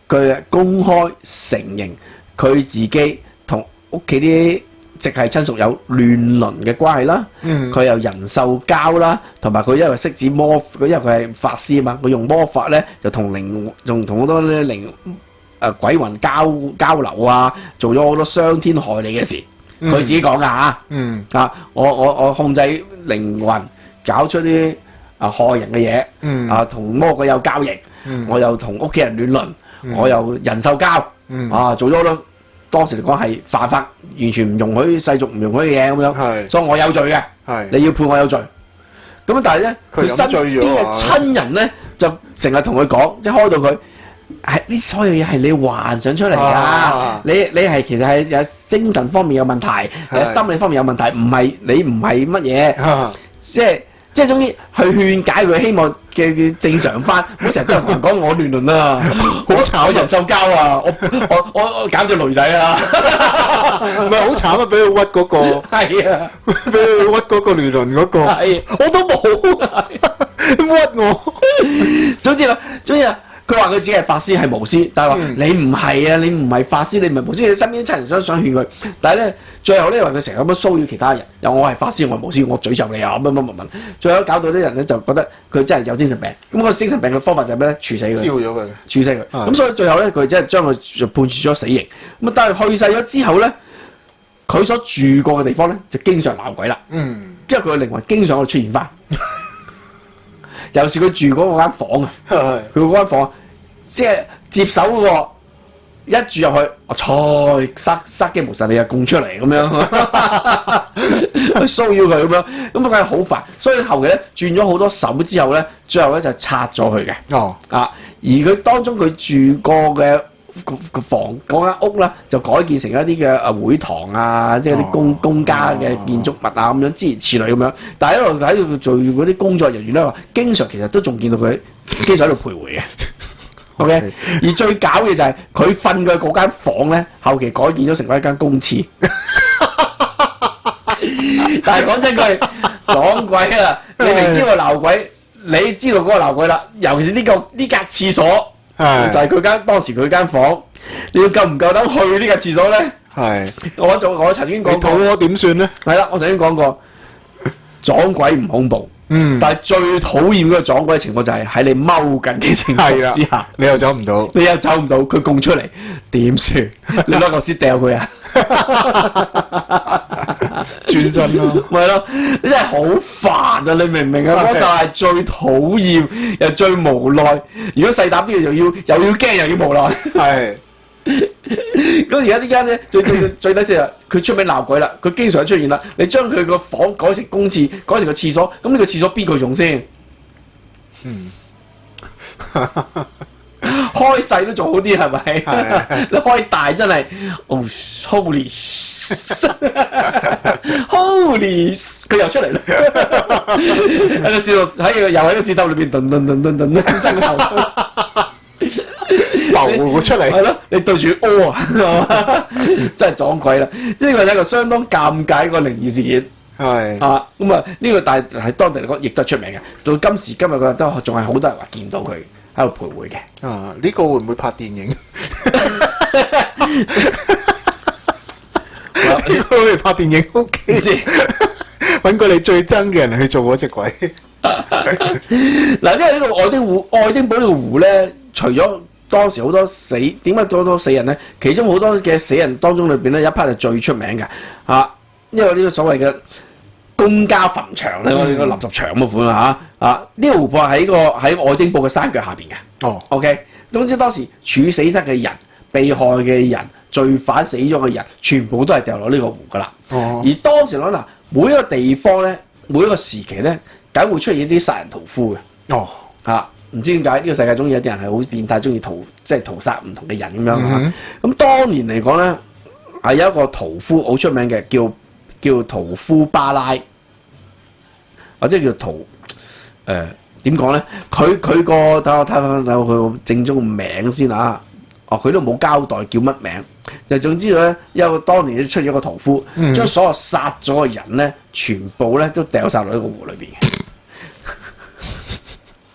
佢公開承認佢自己同屋企啲直系親屬有亂倫嘅關係啦。佢有人獸交啦，同埋佢因為識指魔，佢因為佢係法師啊嘛，佢用魔法咧就同好多啲鬼魂交流啊，做咗好多傷天害理嘅事。佢自己講噶嚇。我控制靈魂，搞出啲害人嘅嘢。同魔鬼有交易。我又同屋企人亂倫。我又人獸交。做咗好多。當時嚟講係犯法，完全唔容許世俗唔容許嘅嘢咁樣，所以我有罪嘅。你要判我有罪。咁但係咧，佢身邊嘅親人咧就成日同佢講，即係開到佢係呢所有嘢係你幻想出嚟㗎。你係其實係有精神方面有問題，有心理方面有問題，唔係乜嘢，即係總之去勸解佢，希望嘅正常翻，唔好成日都同人講我亂倫啊，好慘，我人獸交啊，我搞咗女仔啊，唔係好慘啊！俾佢屈嗰個，係啊，俾佢屈嗰個亂倫嗰個，我都冇屈我。總之佢話佢自己係法師係巫師，但係話你唔係啊，你唔係法師，你唔係巫師，你身邊親人想勸佢，但係咧最後咧話佢成日咁樣騷擾其他人，又我係法師，我係巫師，我詛咒你啊乜，最後搞到啲人咧就覺得佢真係有精神病，咁個精神病嘅方法就係咩咧？處死佢，燒咗佢，處死佢。咁所以最後咧佢真係將佢判處咗死刑。咁但係去世咗之後咧，佢所住過嘅地方咧就經常鬧鬼啦。因為佢嘅靈魂經常喺度出現翻。尤其是佢住嗰間房啊，佢嗰間房即係接手嗰個一住入去，我塞機無神，你又供出嚟咁樣，去騷擾佢咁樣，咁梗係好煩。所以後期咧轉咗好多手之後咧，最後咧就拆咗佢嘅。而佢當中佢住過嘅個房嗰間屋啦，就改建成一啲嘅會堂啊，即係啲公家嘅建築物啊咁樣，諸如此類咁樣。但係一路喺度做嗰啲工作人員咧話，經常其實都仲見到佢經常喺度徘徊嘅。OK， 而最搞嘅就係佢瞓嘅嗰間房咧，後期改建咗成為一間公廁。但係講真句，撞鬼啊！你明知我鬧鬼，你知道嗰個鬧鬼啦。尤其是呢格廁所，就係當時佢間房，你要夠唔夠膽去呢個廁所咧？我曾經講過，你肚屙點算咧？係啦，我曾經講過，撞鬼唔恐怖。但係最討厭嗰個撞鬼嘅情況就係喺你踎緊嘅情況之下，你又走唔到，佢供出嚟點算？你攞嚿屎掉佢啊！轉身咯，咪咯，你真係好煩啊！你明唔明啊？嗰就係最討厭又最無奈。如果細膽啲嘅又要驚又要無奈。係。咁而家呢間咧最低先係佢出名鬧鬼啦，佢經常出現啦。你將佢個房改成公廁，改成個廁所，咁呢個廁所邊個用先？開細都仲好啲係咪？你開大真係，holy， 佢又出嚟啦！喺個廁所又喺個廁兜裏邊噔伸個頭。浮出嚟係咯，你對住屙啊，真係撞鬼啦！即係呢個係一個相當尷尬嘅靈異事件。咁啊，呢個但係當地嚟講亦都係出名嘅。到今時今日佢都仲係好多人話見到佢喺度徘徊嘅。呢個會唔會拍電影？呢個會拍電影 OK， 揾個你最憎嘅人去做嗰隻鬼。嗱，因為呢個愛丁堡呢個湖咧，除咗當時好多點解多死人咧？其中好多嘅死人當中裏邊咧，有一 part 係最出名嘅因為呢個所謂嘅公家墳場咧，呢個垃圾場咁嘅款呢個湖泊喺愛丁堡嘅山腳下邊嘅。OK， 總之當時處死側嘅人、被害嘅人、罪犯死咗嘅人，全部都係掉落呢個湖噶啦。而當時嗱，每一個地方咧，每一個時期咧，梗會出現啲殺人屠夫嘅。唔知點解呢個世界中有啲人係好變態，中意屠殺唔同嘅人咁樣。咁當年嚟講咧，係有一個屠夫好出名嘅，叫屠夫巴拉，或者叫點講咧？佢個等我睇翻佢個正宗名先啊！佢都冇交代叫乜名，就總之咧，因為當年出咗一個屠夫，將所有殺咗嘅人咧，全部咧都掉晒落呢個湖裏邊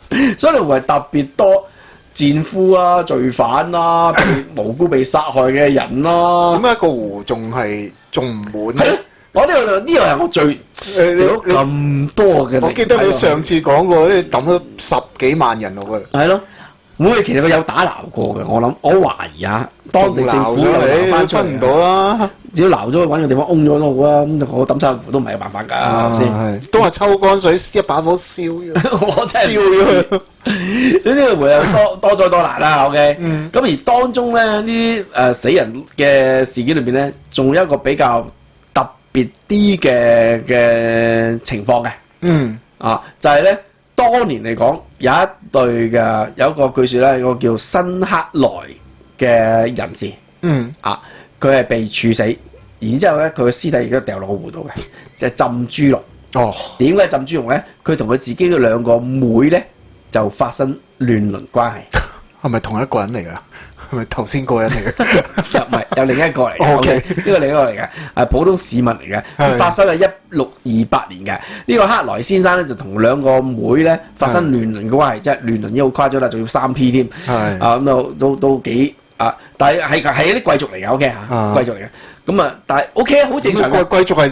嘅，所以你會係特別多戰俘啊、罪犯啊、無辜被殺害嘅人啦。點解個湖仲唔滿咧？我呢個係我最咁多嘅。我記得你上次講過，你抌咗10幾萬人落去。係咯。會其實佢有打撈過嘅，我懷疑啊，當地政府又撈翻出嚟，分唔到啦。只要撈咗，揾個地方擁咗都好啦。咁我抌晒湖都唔係有辦法㗎，係咪先？都係抽乾水一把火燒咗，我真係燒咗佢。總之個湖又多災多難啦。OK，咁而當中咧呢啲死人嘅事件裏邊咧，仲有一個比較特別啲嘅情況嘅。就係咧。當年嚟講，有一個據說咧，有個叫辛克萊嘅人士，佢係被處死，然之後咧，佢嘅屍體亦都掉落個湖度嘅，就係浸豬籠。點解浸豬籠咧？佢同佢自己嘅2個妹咧，就發生亂倫關係。係咪同一個人嚟㗎？係咪頭先個人嚟嘅？就唔係，有另一個嚟嘅。OK，呢個另一個嚟嘅，係普通市民嚟嘅。發生喺1628年嘅。呢個克萊先生咧就同2個妹咧發生亂倫嘅關係，即係亂倫已經好誇張啦，仲要3P 添。咁都幾啊！但係係一啲貴族嚟嘅 ，OK 嚇，貴族嚟嘅。咁啊，但係 OK 好正常嘅。貴族係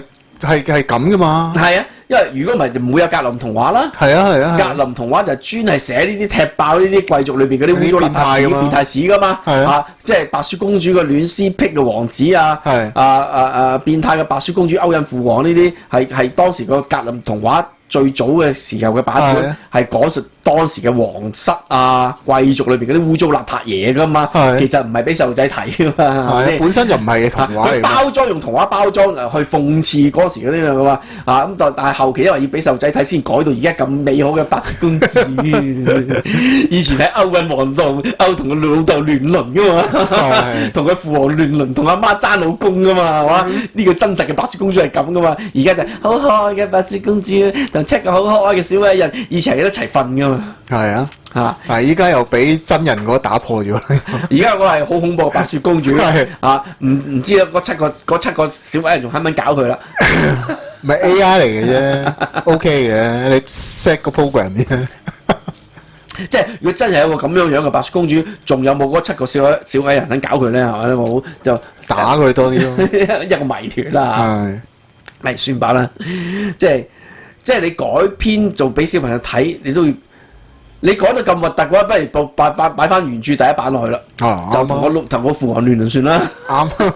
咁噶嘛？係啊，因為如果唔係就唔會有格林童話啦。係啊。格林童話就專係寫呢啲踢爆呢啲貴族裏邊嗰啲污糟邋遢事、變態史噶嘛。即係白雪公主個戀屍癖嘅王子啊，變態嘅白雪公主勾引父王呢啲，係當時個格林童話最早嘅時候嘅版本，係講述當時嘅皇室啊、貴族裏邊嗰啲污糟邋遢嘢噶嘛。其實唔係俾細路仔睇噶嘛，係咪先？本身就唔係童話嚟。包裝用童話包裝去諷刺嗰時嗰啲㗎嘛。咁但係後期因為要俾細路仔睇，先改到而家咁美好嘅白雪公主。以前係勾引皇道，同佢老豆亂倫噶嘛，同佢父王亂倫，同阿媽爭老公噶嘛，係嘛？呢個真實嘅白雪公主係咁噶嘛。而家就好可愛嘅白雪公主，同7個好可愛嘅小矮人，以前係一齊瞓噶嘛。係啊，但係依家又俾真人嗰打破咗。而家我係好恐怖嘅白雪公主。唔知啊，嗰七個小矮人仲肯唔肯搞佢啦？咪 AI 嚟嘅啫，OK 嘅，你 set 個 program 啫。即係如果真係有個咁樣嘅白雪公主，仲有冇嗰7個小矮人肯搞佢咧？係咪？我就打佢多啲咯，一個謎團啦。係，算吧啦。即係你改編做俾小朋友睇，你改到咁核突嘅話，不如擺翻原著第一版落去啦。就同我父王亂倫算啦。啱。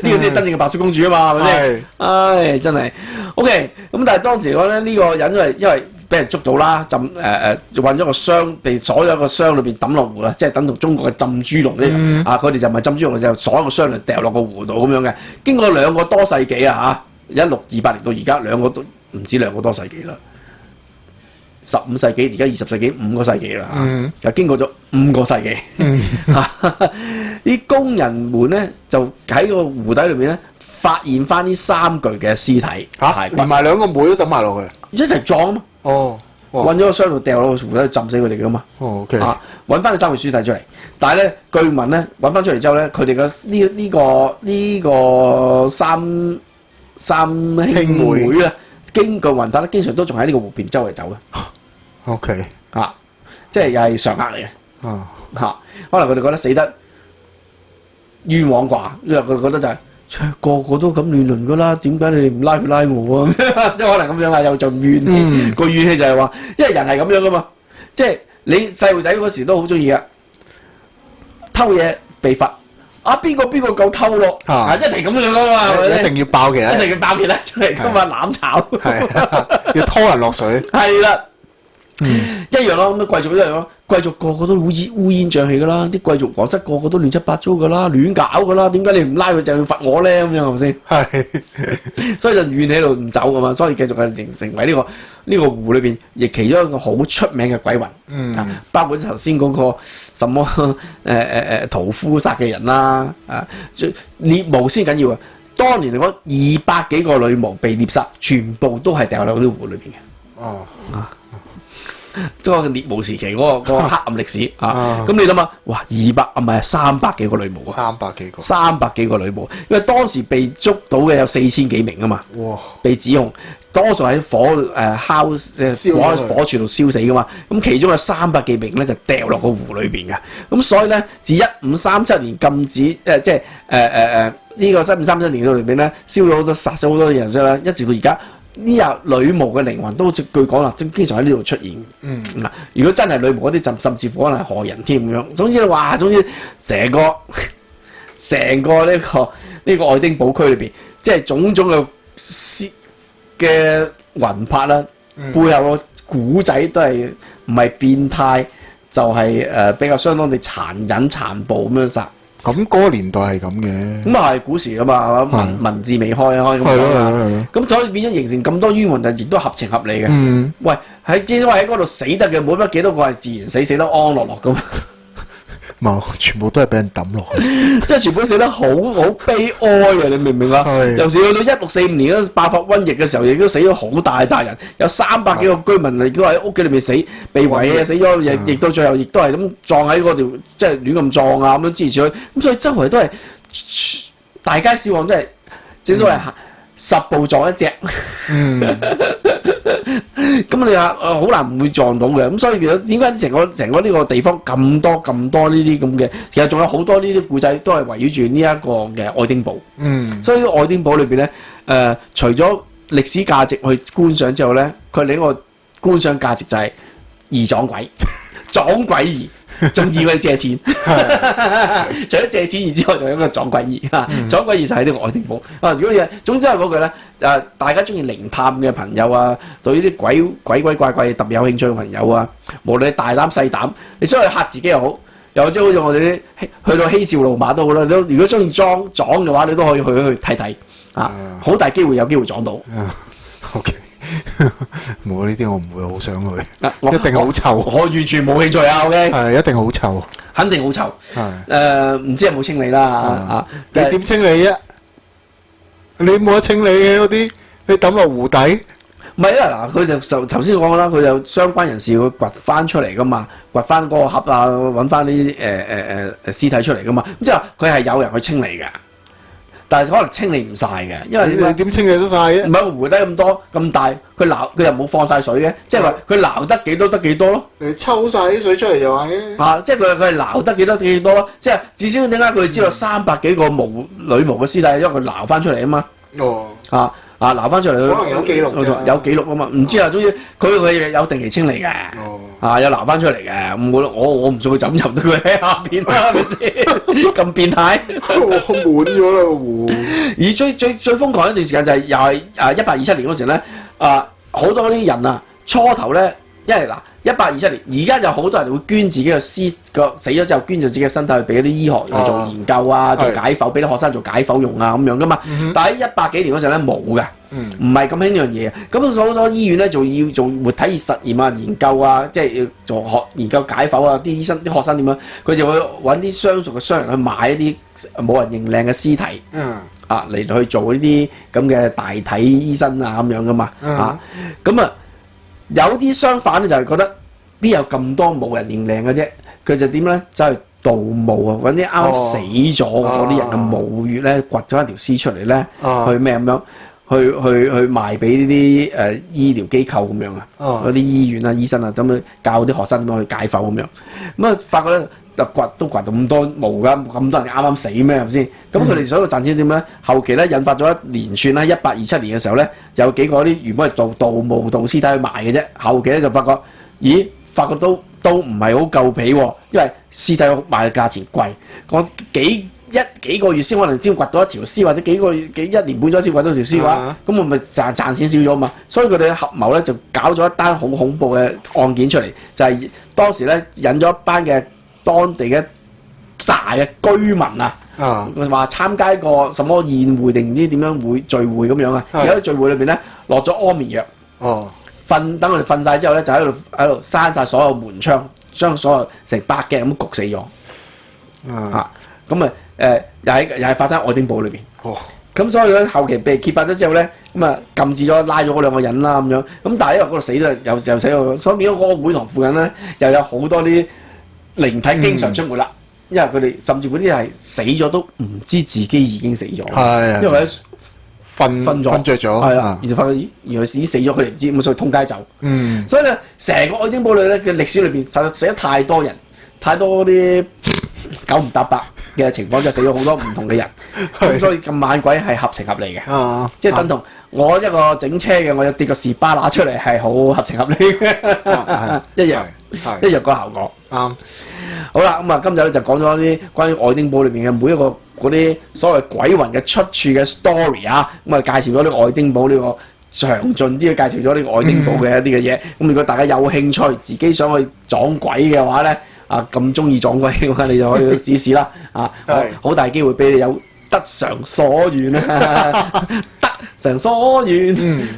呢個先係真正嘅白雪公主啊嘛，係咪先？唉，真係 OK。咁但係當時講咧，呢個人因為俾人捉到啦，運咗個箱，被鎖咗個箱裏邊抌落湖啦，即係等同中國嘅浸豬籠一樣。佢哋就唔係浸豬籠，就鎖個箱嚟掉落個湖度咁樣嘅。經過2個多世紀啊，1628年到而家2個都唔止2個多世紀啦。15世紀，而家20世紀5個世紀啦，就經過咗5個世紀。啲工人們咧就喺個湖底裏面咧發現翻呢3具嘅屍體，連埋2個妹都抌埋落去，一齊撞啊嘛！揾咗個箱度掉落個湖底浸死佢哋噶嘛。OK，揾翻啲3具屍體出嚟，但係咧據聞咧揾翻出嚟之後咧，佢哋嘅呢個三兄妹咧，經過雲淡咧，經常都仲喺呢個湖邊周圍走嘅。OK，即係又係常客嚟嘅。可能佢哋覺得死得冤枉啩，因為佢哋覺得就係個個都咁亂倫噶啦，點解你哋唔拉佢拉我啊？即係可能咁樣啊，有陣怨氣。個怨氣就係話，因為人係咁樣噶嘛，即係你細路仔嗰時都好中意嘅，偷嘢被罰。邊個夠偷咯？一定咁樣噶嘛，一定要爆其他，一定要爆其他出嚟噶嘛，攬炒。要拖人落水。係啦。一樣咯，咁貴族一樣咯，貴族個個都烏煙瘴氣噶啦，啲貴族皇室個個都亂七八糟噶啦，亂搞噶啦，點解你唔拉佢就要罰我咧？咁樣係咪先？係，所以就怨喺度唔走噶嘛，所以繼續係成為呢個湖裏邊亦其中一個好出名嘅鬼魂。包括頭先嗰個什麼屠夫殺嘅人啦，獵巫先緊要啊！當年嚟講，200幾個女巫被獵殺，全部都係掉落呢個湖裏邊嘅。哦。即係獵巫時期嗰個黑暗歷史啊！咁你諗下，哇，200唔係300幾個女巫啊！300幾個女巫，因為當時被捉到嘅有4000幾名啊嘛，哇！被指控多數喺火柱度燒死噶嘛，咁其中有300幾名咧就掉落個湖裏邊嘅，咁所以咧自1537年禁止呢個1537年裏邊咧燒咗好多殺咗好多人之後咧，一直到而家。呢日女巫嘅靈魂都據講啦，經常喺呢度出現。嗱，如果真係女巫嗰啲，甚至乎可能係害人添咁樣。總之成個呢個愛丁堡區裏邊，即係種種嘅魂魄啦，背後個古仔都係唔係變態，就係比較相當地殘忍殘暴咁樣殺。咁嗰個年代係咁嘅，咁啊係古時噶嘛，文字未開咁講，咁所以變咗形成咁多冤魂，就亦都合情合理嘅。喂，之所以喺嗰度死得嘅冇乜幾多個係自然死得安樂樂噶嘛？冇，全部都係俾人抌落去，即係全部死得好悲哀嘅，你明唔明啊？尤其去到1645年嗰爆發瘟疫嘅時候，亦都死咗好大扎人，有300幾個居民亦都喺屋企裏面死，被圍死咗，亦到最後亦都係咁撞喺嗰條，即係亂咁撞啊咁樣諸如此類。咁所以周圍都係大街小巷，即係正所謂10步撞一隻。咁你話好難唔會撞到嘅，咁所以點解成個呢個地方咁多呢啲咁嘅，其實仲有好多呢啲故仔都係圍繞住呢一個嘅愛丁堡。所以愛丁堡裏邊咧，除咗歷史價值去觀賞之後咧，佢另一個觀賞價值就係易撞鬼，撞鬼易。仲易過你借錢，除咗借錢之外，仲有一個撞鬼易啊！撞鬼易就喺呢個愛丁堡啊！如果總之係嗰句咧，大家中意靈探嘅朋友啊，對呢啲鬼怪特別有興趣嘅朋友啊，無論你大膽細膽，你想去嚇自己又好，又或者好似我哋啲去到嬉笑怒罵都好啦。如果中意撞嘅話，你都可以去睇睇啊！好大機會有機會撞到。OK。冇呢啲我唔會好想去，一定好臭。我完全冇興趣啊 ！OK， 係一定好臭，肯定好臭。唔知有冇清理啦？你點清理啊？你冇得清理嘅嗰啲，你抌落湖底。唔係啊！嗱，佢就頭先講啦，佢有相關人士會掘翻出嚟噶嘛，掘翻嗰個盒啊，揾翻呢啲屍體出嚟噶嘛。咁即係佢係有人去清理嘅。但係可能清理唔晒嘅，因為你點清理得晒嘅？唔係個湖底咁多咁大，佢又冇放晒水嘅，即係話佢撈得幾多得幾多咯。你抽晒啲水出嚟就話嘅。即係佢係撈得幾多咯，即係至少點解佢知道300幾個女巫嘅屍體，因為佢撈翻出嚟啊嘛。撈翻出嚟，可能有記錄有記錄啊嘛，唔知啊，總之佢有定期清理嘅，有撈翻出嚟嘅，我唔信佢就咁入到佢喺下邊啦，係咪先？咁變態，滿咗啦個湖。而最瘋狂一段時間就係又係1827年嗰時咧，好多啲人啊，初頭咧，因為嗱1827年，而家就好多人會捐自己嘅屍，死咗之後捐咗自己嘅身體去俾啲醫學去做研究啊，做解剖，俾啲學生做解剖用啊咁樣噶嘛。但係喺100幾年嗰陣咧冇嘅，唔係咁興呢樣嘢。咁好多醫院咧要做活體實驗啊、研究啊，即係要做研究解剖啊。啲醫生、啲學生點樣？佢就會揾啲相熟嘅商人去買一啲冇人認領嘅屍體，嚟去做呢啲咁嘅大體醫生啊咁樣噶嘛。咁啊有啲相反咧就係覺得。邊有咁多冇人認領嘅啫？佢就點咧？走去盜墓啊！揾啲啱啱死咗嗰啲人嘅墓穴咧，掘咗一條屍出嚟咧，去咩咁樣？去賣俾呢啲醫療機構咁樣啊！嗰啲醫院啊、醫生啊，咁樣教啲學生點樣去解剖咁樣。咁啊，發覺咧就掘到咁多墓㗎，咁多人啱啱死咩係咪先？咁佢哋所有賺錢點咧？後期咧引發咗一連串啦，1827年嘅時候咧，有幾個啲原本係盜墓盜屍體去賣嘅啫。後期咧就發覺，發覺都唔係好夠皮喎，因為屍體賣嘅價錢貴，我幾個月先可能先掘到一條屍，或者1年半載先掘到條屍嘅話，咁我咪賺錢少咗嘛。所以佢哋合謀咧就搞咗一單好恐怖嘅案件出嚟，就係當時咧引咗一班嘅當地嘅炸嘅居民啊，話參加一個什麼宴會定唔知點樣聚會咁樣啊，而喺聚會裏邊咧落咗安眠藥。等佢哋瞓晒之後咧，就喺度閂晒所有門窗，將所有成100嘅咁焗死咗。咁又係發生喺愛丁堡裏邊。咁所以咧後期被揭發咗之後咧，咁啊禁止咗拉咗嗰兩個人啦咁樣。咁但係因為嗰度死咗又死咗，所以變咗嗰個會堂附近咧又有好多啲靈體經常出沒啦。因為佢哋甚至嗰啲係死咗都唔知自己已經死咗，係因為瞓着咗，係啦，然後發覺咦原來已經死咗，佢哋唔知咁，所以通街走。所以咧成個愛丁堡裏咧嘅歷史裏邊，實在死咗太多人，太多啲九唔搭八嘅情況，就死咗好多唔同嘅人。咁所以咁猛鬼係合情合理嘅，即係等同我一個整車嘅，我有跌個士巴拿出嚟係好合情合理嘅，一樣個效果。啱。好啦，咁啊，今日咧就講咗啲關於愛丁堡裏邊嘅每一個嗰啲所謂鬼魂嘅出處嘅 story 啊，咁啊介紹咗呢個愛丁堡呢個詳盡啲嘅介紹咗呢個愛丁堡嘅一啲嘅嘢。咁如果大家有興趣，自己想去撞鬼嘅話咧，啊咁中意撞鬼嘅話，你就可以去試試啦。啊，好大機會俾你有得償所願啊！得償所願，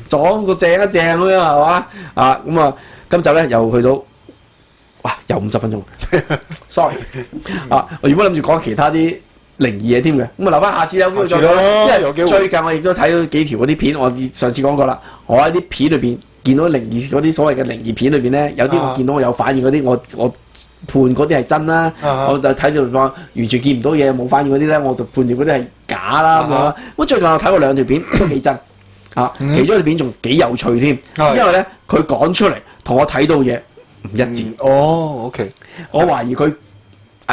撞個正一正咁樣係嘛？啊，咁啊，今集咧又去到。哇！又50分鐘，sorry 啊！我原本諗住講其他啲靈異嘢添嘅，咁啊留翻下次有機會再講，因為最近我亦都睇咗幾條嗰啲片，我上次講過啦。我喺啲片裏邊見到靈異嗰啲所謂嘅靈異片裏邊咧，有啲我見到我有反應嗰啲，我判嗰啲係真啦，我就睇到話完全見唔到嘢冇反應嗰啲咧，我就判斷嗰啲係假啦咁樣。咁最近我睇過兩條片都幾真啊，其中一條片仲幾有趣添，因為咧佢講出嚟同我睇到嘢唔一致。OK， 我懷疑佢，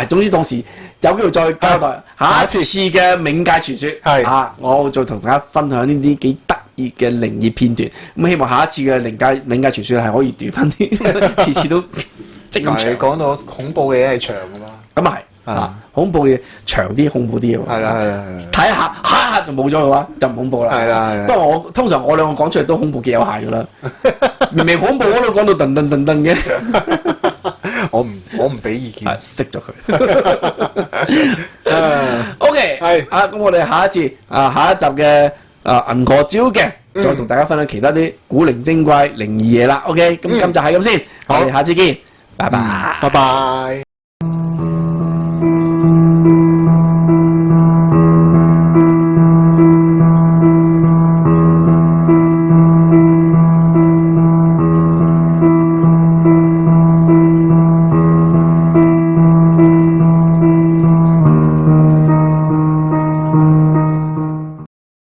總之到時有機會再交代下一次嘅冥界傳說，我再同大家分享呢啲幾得意嘅靈異片段。咁希望下一次嘅冥界傳說係可以短翻啲，次次都即咁長。講到恐怖嘅嘢係長噶嘛？咁啊係，恐怖嘅長啲，恐怖啲嘅喎。係啦，睇下就冇咗嘅話，就唔恐怖啦。係啦。不過通常我兩個講出嚟都恐怖極有限噶啦。明明恐怖我都講到噔噔噔噔嘅，我唔俾意見，熄咗佢。OK， 係咁我哋下一次下一集嘅銀河照鏡，再同大家分享其他啲古靈精怪靈異嘢啦。OK，咁今集係咁先，我哋下次見，拜拜，拜拜。